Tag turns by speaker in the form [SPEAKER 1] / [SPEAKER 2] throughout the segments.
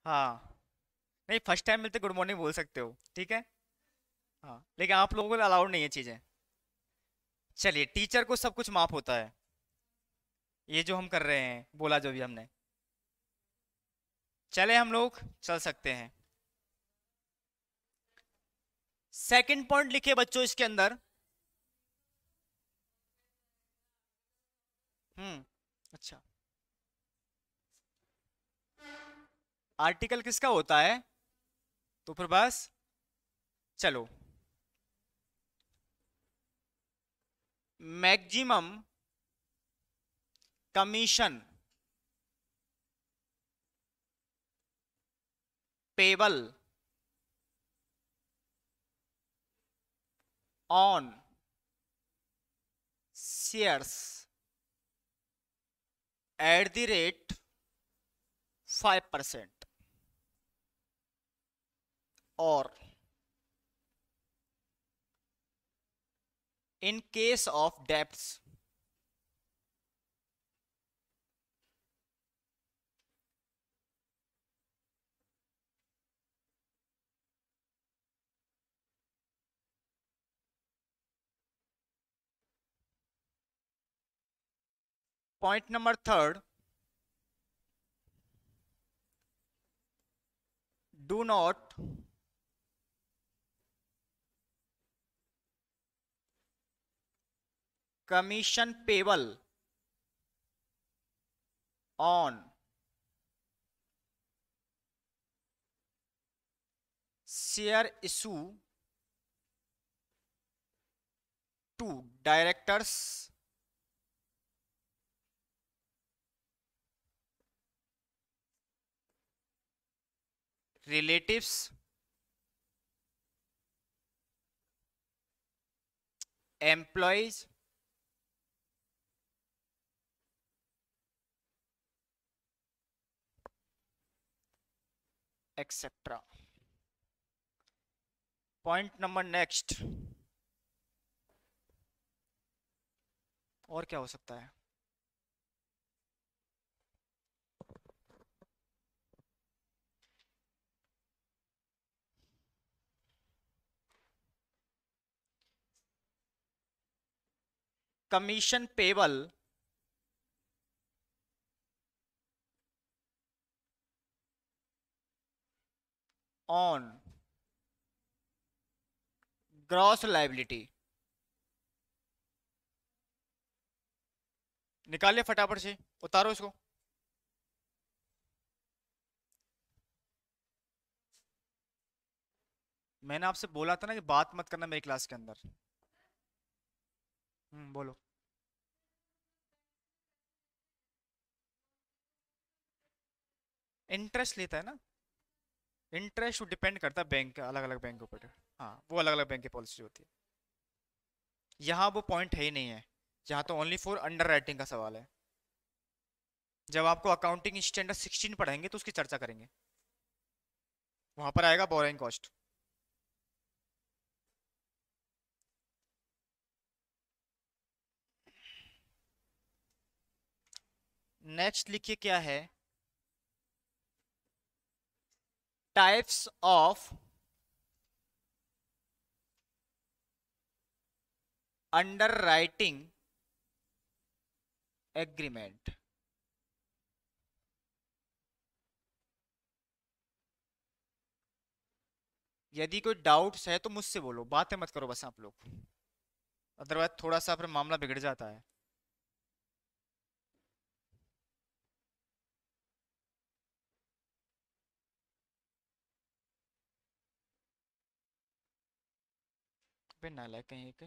[SPEAKER 1] हाँ, नहीं first time मिलते गुड मॉर्निंग बोल सकते हो, ठीक है। हाँ, लेकिन आप लोगों को अलाउड नहीं है चीजें। चलिए, टीचर को सब कुछ माफ होता है, ये जो हम कर रहे हैं, बोला जो भी हमने। चले हम लोग चल सकते हैं। सेकंड पॉइंट लिखे बच्चों इसके अंदर। अच्छा, आर्टिकल किसका होता है? तो फिर बस चलो। Maximum commission payable on shares at the rate 5% और in case of debts. Point number third, do not commission payable on share issue to directors relatives employees etcetera. Point number next, और क्या हो सकता है? Commission payable on gross liability. निकालिए फटाफट से, उतारो इसको। मैंने आपसे बोला था ना कि बात मत करना मेरी क्लास के अंदर। बोलो। इंटरेस्ट लेता है ना, इंटरेस्ट डिपेंड करता है बैंक का, अलग अलग बैंक के ऊपर। हाँ, वो अलग अलग बैंक की पॉलिसी होती है। यहाँ वो पॉइंट है ही नहीं है, जहाँ तो ओनली फॉर अंडर राइटिंग का सवाल है। जब आपको अकाउंटिंग स्टैंडर्ड 16 पढ़ेंगे तो उसकी चर्चा करेंगे, वहां पर आएगा बोरोइंग कॉस्ट। नेक्स्ट लिखिए क्या है, types of under writing agreement. यदि कोई डाउट्स है तो मुझसे बोलो, बातें मत करो बस आप लोग, अदरवाइज थोड़ा सा फिर मामला बिगड़ जाता है। फिर नालायक कहीं के।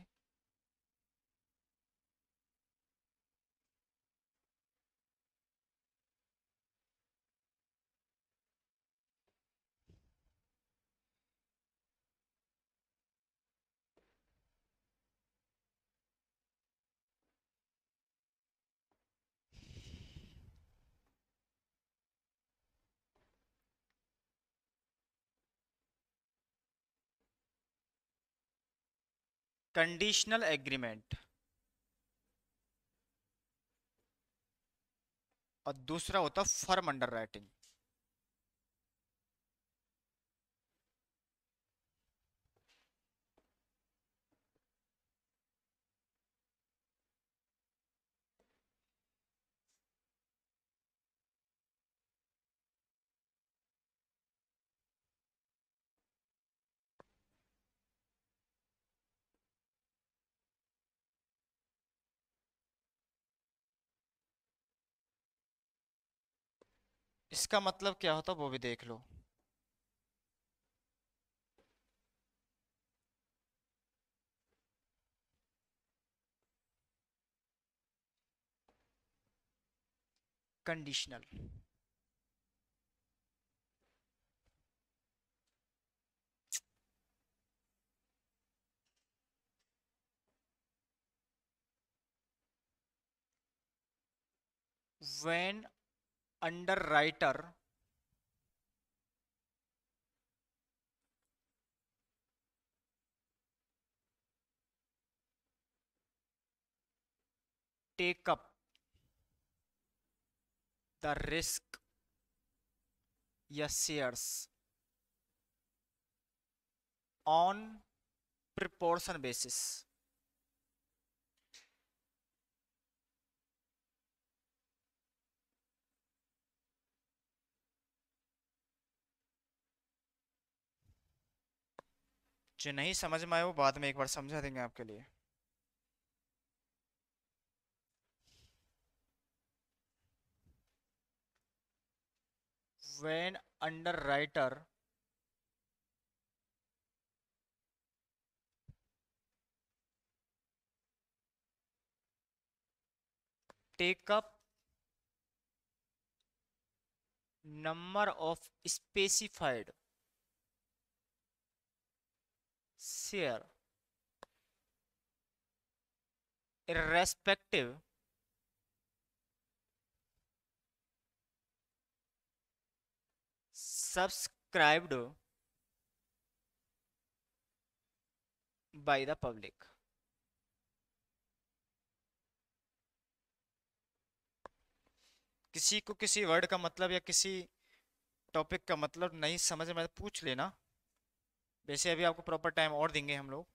[SPEAKER 1] कंडीशनल एग्रीमेंट और दूसरा होता फर्म अंडर राइटिंग। इसका मतलब क्या होता वो भी देख लो। Conditional. When underwriter take up the risk या शेयर्स ऑन प्रिपोर्शन बेसिस। जो नहीं समझ में आए वो बाद में एक बार समझा देंगे आपके लिए। When underwriter take up number of specified share irrespective subscribed by the public। किसी को किसी वर्ड का मतलब या किसी टॉपिक का मतलब नहीं समझ में तो पूछ लेना। वैसे अभी आपको प्रॉपर टाइम और देंगे हम लोग।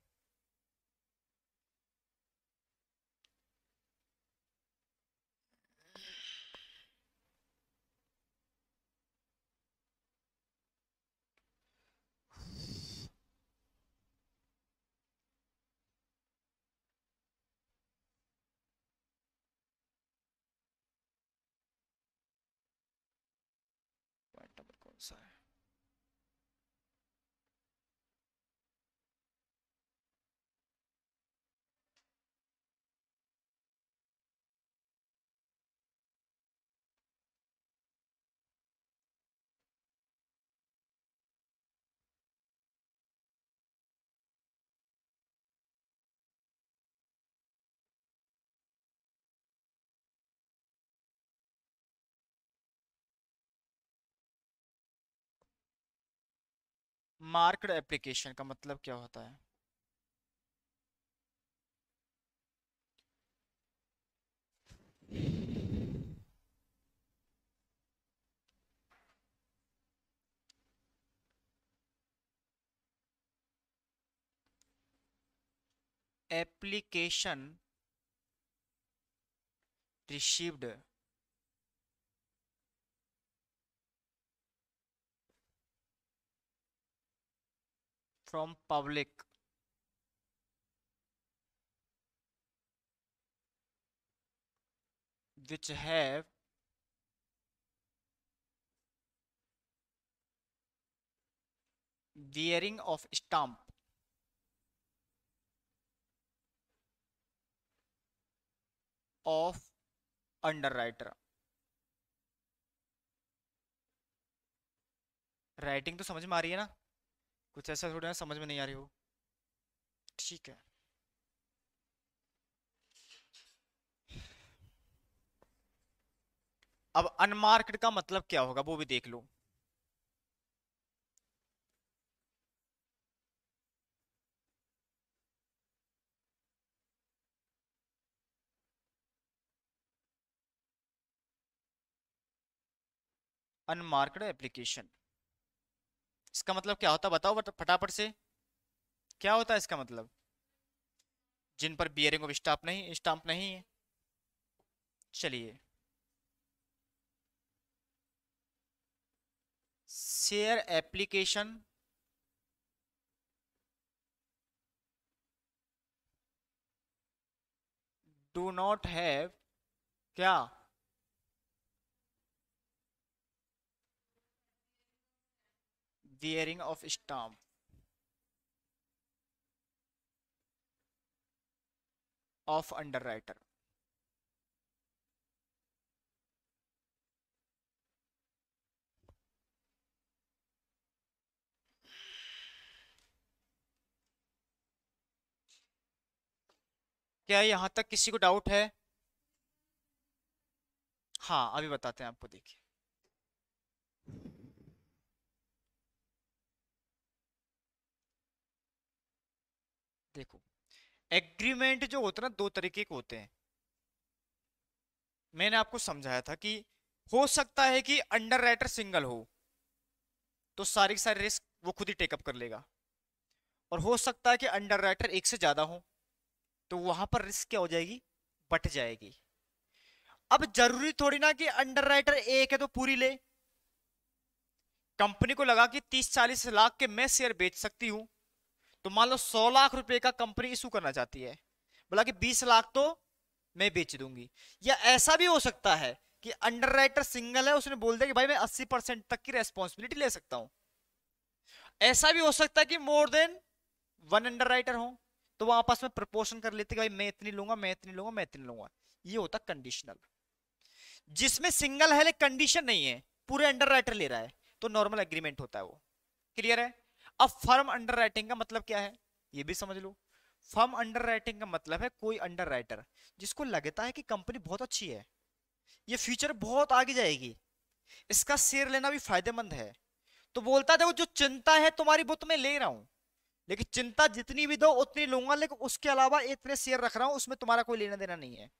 [SPEAKER 1] पॉइंट नंबर कौन सा है? मार्क्ड एप्लीकेशन का मतलब क्या होता है? Application received from public which have bearing of stamp of underwriter। Writing तो समझ में आ रही है ना? कुछ ऐसा थोड़ा ना समझ में नहीं आ रही हो। ठीक है। अब अनमार्क्ड का मतलब क्या होगा वो भी देख लो। अनमार्क्ड एप्लीकेशन इसका मतलब क्या होता है बताओ फटाफट से। क्या होता है इसका मतलब? जिन पर बियरिंग ऑफ स्टाम्प नहीं है। चलिए। Share application do not have क्या bearing of stamp of underwriter. क्या यहां तक किसी को डाउट है? हाँ अभी बताते हैं आपको, देखिए। देखो, एग्रीमेंट जो होते हैं ना, दो तरीके के होते हैं। मैंने आपको समझाया था कि हो सकता है कि अंडर राइटर सिंगल हो तो सारी की सारी रिस्क वो खुद ही टेकअप कर लेगा, और हो सकता है कि अंडर राइटर एक से ज्यादा हो तो वहां पर रिस्क क्या हो जाएगी, बट जाएगी। अब जरूरी थोड़ी ना कि अंडर राइटर एक है तो पूरी ले। कंपनी को लगा कि 30-40 लाख के मैं शेयर बेच सकती हूं, तो मान लो 100 लाख रुपए का कंपनी इशू करना चाहती है, बोला कि 20 लाख तो मैं बेच दूंगी। या ऐसा भी हो सकता है कि अंडर राइटर सिंगल है, उसने बोल दिया कि भाई मैं 80% तक की रेस्पॉन्सिबिलिटी ले सकता हूं। ऐसा भी हो सकता है कि more than one under writer हो, तो वो आपस में प्रपोर्शन कर लेते कि भाई मैं इतनी लूंगा, मैं इतनी लूंगा, मैं इतनी लूंगा। ये होता कंडीशनल। जिसमें सिंगल है लेकिन कंडीशन नहीं है, पूरे अंडर राइटर ले रहा है, तो नॉर्मल एग्रीमेंट होता है वो। क्लियर है? अब फर्म अंडर राइटिंग का मतलब क्या है, ये भी समझ लो। फर्म अंडर राइटिंग का मतलब है कोई अंडर राइटर जिसको लगता है कि कंपनी बहुत अच्छी है, ये फ्यूचर बहुत आगे जाएगी, इसका शेयर लेना भी फायदेमंद है, तो बोलता है देखो जो चिंता है तुम्हारी वो तो मैं ले रहा हूं, लेकिन चिंता जितनी भी दो उतनी लूंगा, लेकिन उसके अलावा इतने शेयर रख रहा हूं, उसमें तुम्हारा कोई लेना देना नहीं है।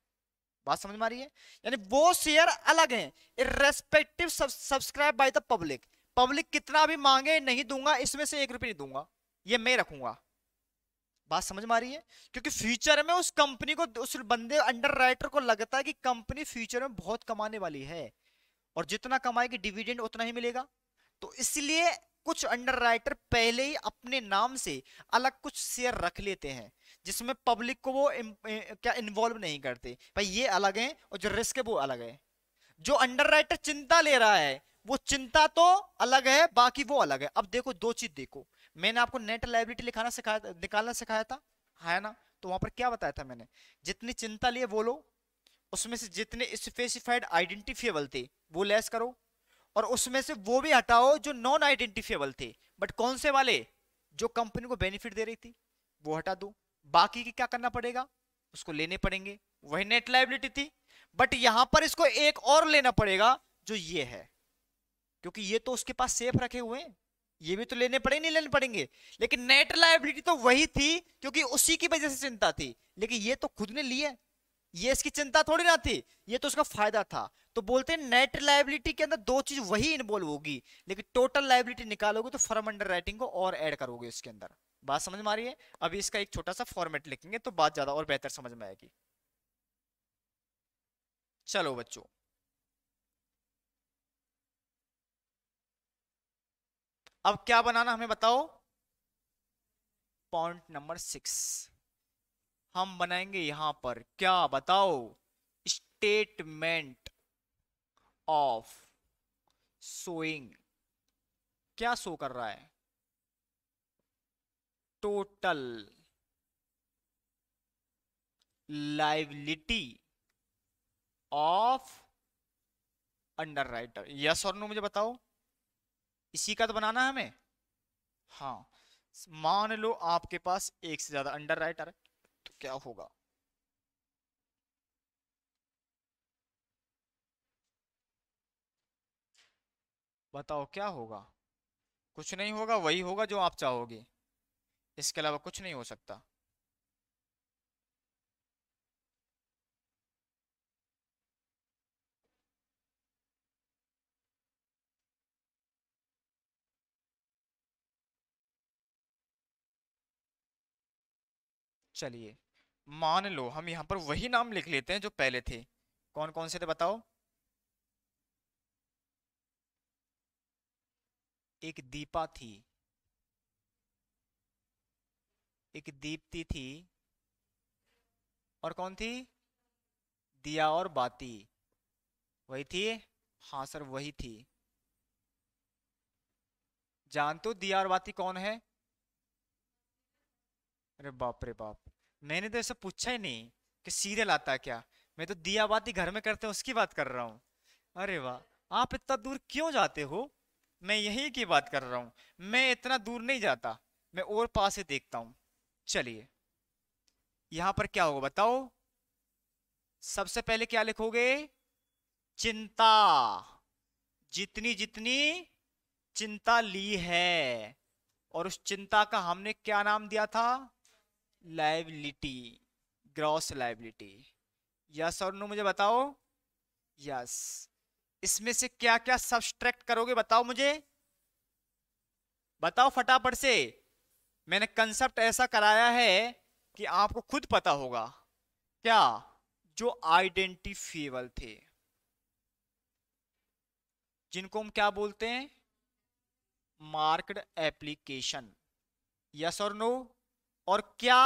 [SPEAKER 1] बात समझ में आ रही है? यानी वो शेयर अलग हैं, irrespective subscribe by the public. Public कितना भी मांगे नहीं दूंगा, इसमें से 1 रुपये नहीं दूंगा, ये मैं रखूंगा। बात समझ में आ रही है? क्योंकि फ्यूचर में उस कंपनी को, उस बंदे अंडर राइटर को लगता है कि कंपनी फ्यूचर में बहुत कमाने वाली है, और जितना कमाएगी डिविडेंड उतना ही मिलेगा। तो इसलिए कुछ अंडर राइटर पहले ही अपने नाम से अलग कुछ शेयर रख लेते हैं, जिसमें पब्लिक को वो क्या इन्वॉल्व नहीं करते। भाई ये अलग है और जो रिस्क है वो अलग है। जो अंडर राइटर चिंता ले रहा है वो चिंता तो अलग है, बाकी वो अलग है। अब देखो दो चीज देखो, मैंने आपको नेट लायबिलिटी लिखाना सिखाया, निकालना सिखाया था, है ना? तो वहां पर क्या बताया था मैंने, जितनी चिंता लिए वो लो, उसमें से जितने स्पेसिफाइड आइडेंटिफिएबल थे वो लेस करो, और उसमें से वो भी हटाओ जो नॉन आइडेंटिफिएबल थे, बट कौन से वाले, जो कंपनी को बेनिफिट दे रही थी वो हटा दो। बाकी की क्या करना पड़ेगा, उसको लेने पड़ेंगे, वही नेट लायबिलिटी थी। बट यहां पर इसको एक और लेना पड़ेगा जो ये है, क्योंकि ये तो उसके पास सेफ रखे हुए हैं, ये भी तो लेने पड़ेंगे, नहीं लेने पड़ेंगे। लेकिन नेट लायबिलिटी तो वही थी क्योंकि उसी की वजह से चिंता थी, लेकिन ये तो खुद ने लिया, ये इसकी चिंता थोड़ी ना थी, ये तो उसका फायदा था। तो बोलते हैं नेट लायबिलिटी के अंदर दो चीज वही इन्वॉल्व होगी, लेकिन टोटल लायबिलिटी निकालोगे तो फर्म अंडर राइटिंग को और ऐड करोगे इसके अंदर। बात समझ में आ रही है? अभी इसका एक छोटा सा फॉर्मेट लिखेंगे तो बात ज्यादा और बेहतर समझ में आएगी। चलो बच्चों, अब क्या बनाना हमें बताओ। पॉइंट नंबर 6 हम बनाएंगे यहां पर, क्या बताओ, स्टेटमेंट ऑफ शोइंग। क्या शो कर रहा है, total liability of under writer. Yes और नो मुझे बताओ, इसी का तो बनाना है हमें। हाँ, मान लो आपके पास एक से ज्यादा अंडर राइटर है तो क्या होगा, बताओ क्या होगा। कुछ नहीं होगा, वही होगा जो आप चाहोगे, इसके अलावा कुछ नहीं हो सकता। चलिए, मान लो हम यहाँ पर वही नाम लिख लेते हैं जो पहले थे। कौन कौन से थे बताओ। एक दीपा थी, एक दीप्ति थी, और कौन थी, दिया और बाती, वही थी। हाँ सर वही थी। जानते हो दिया और बाती कौन है? अरे बाप रे बाप, मैंने तो ऐसा पूछा ही नहीं कि सीरियल आता है क्या। मैं तो दिया बाती घर में करते हैं उसकी बात कर रहा हूँ। अरे वाह, आप इतना दूर क्यों जाते हो? मैं यही की बात कर रहा हूँ। मैं इतना दूर नहीं जाता, मैं और पास से देखता हूँ। चलिए, यहां पर क्या होगा बताओ? सबसे पहले क्या लिखोगे? चिंता। जितनी जितनी चिंता ली है, और उस चिंता का हमने क्या नाम दिया था? Liability, gross liability. यस और नो मुझे बताओ। यस। इसमें से क्या क्या सब्सट्रैक्ट करोगे बताओ मुझे, बताओ फटाफट से। मैंने कंसेप्ट ऐसा कराया है कि आपको खुद पता होगा। क्या? जो आइडेंटिफिएबल थे, जिनको हम क्या बोलते हैं? Marked application. यस और नो। और क्या?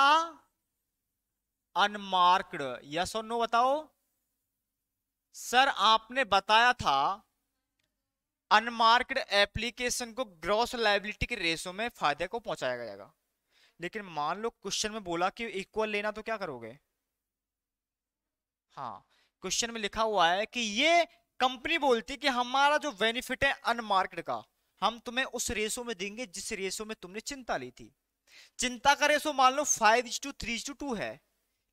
[SPEAKER 1] अनमार्क्ड। यस और नो बताओ। सर आपने बताया था अनमार्क्ड एप्लीकेशन को ग्रॉस लायबिलिटी के रेशो में फायदे को पहुंचाया जाएगा। लेकिन मान लो क्वेश्चन में बोला कि इक्वल लेना, तो क्या करोगे? हाँ, क्वेश्चन में लिखा हुआ है कि ये कंपनी बोलती कि हमारा जो बेनिफिट है अनमार्क्ड का, हम तुम्हें उस रेशो में देंगे जिस रेशो में तुमने चिंता ली थी। चिंता का रेशो मान लो 5:3:2 है,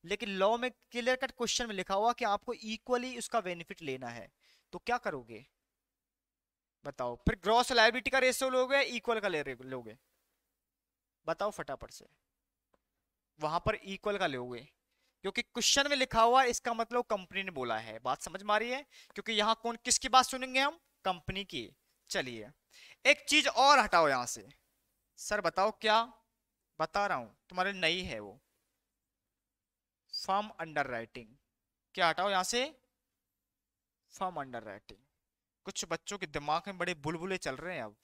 [SPEAKER 1] लेकिन लॉ में क्लियर कट क्वेश्चन में लिखा हुआ कि आपको इक्वली उसका बेनिफिट लेना है। तो क्या करोगे बताओ? फिर ग्रॉस लायबिलिटी का रेशियो लोगे, इक्वल का लोगे? बताओ फटाफट से। वहां पर इक्वल का लोगे, क्योंकि क्वेश्चन में लिखा हुआ है, इसका मतलब कंपनी ने बोला है। बात समझ में आ रही है? क्योंकि यहां कौन किसकी बात सुनेंगे हम? कंपनी की। चलिए, एक चीज और हटाओ यहां से। सर बताओ क्या? बता रहा हूं तुम्हारे नई है वो, फर्म अंडर राइटिंग। क्या हटाओ यहां से? Firm under writing. कुछ बच्चों के दिमाग में बड़े बुलबुले चल रहे हैं अब।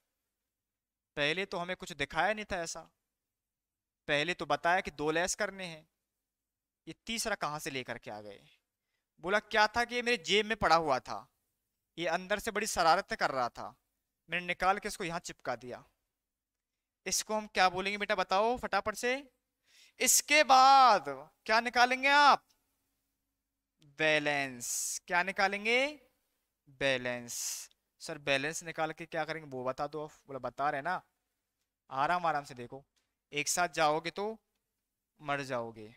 [SPEAKER 1] पहले तो हमें कुछ दिखाया नहीं था ऐसा। पहले तो बताया कि 2 लेस करने हैं, ये तीसरा कहां से लेकर के आ गए? बोला क्या था कि ये मेरे जेब में पड़ा हुआ था, ये अंदर से बड़ी शरारतें कर रहा था, मैंने निकाल के इसको यहाँ चिपका दिया। इसको हम क्या बोलेंगे बेटा बताओ फटाफट से? इसके बाद क्या निकालेंगे आप? बैलेंस। क्या निकालेंगे? बैलेंस। सर बैलेंस निकाल के क्या करेंगे वो बता दो। बोला बता रहे ना, आराम आराम से देखो, एक साथ जाओगे तो मर जाओगे।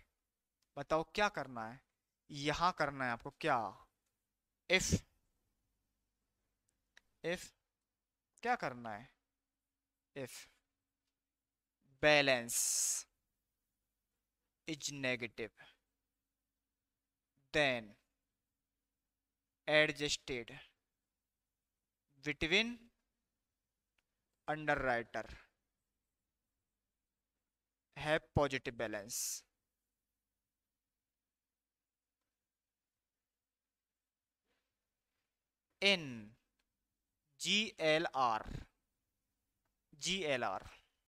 [SPEAKER 1] बताओ क्या करना है? यहां करना है आपको क्या? इफ, इफ क्या करना है? If balance is negative, then adjusted between underwriter have positive balance. In GLR, GLR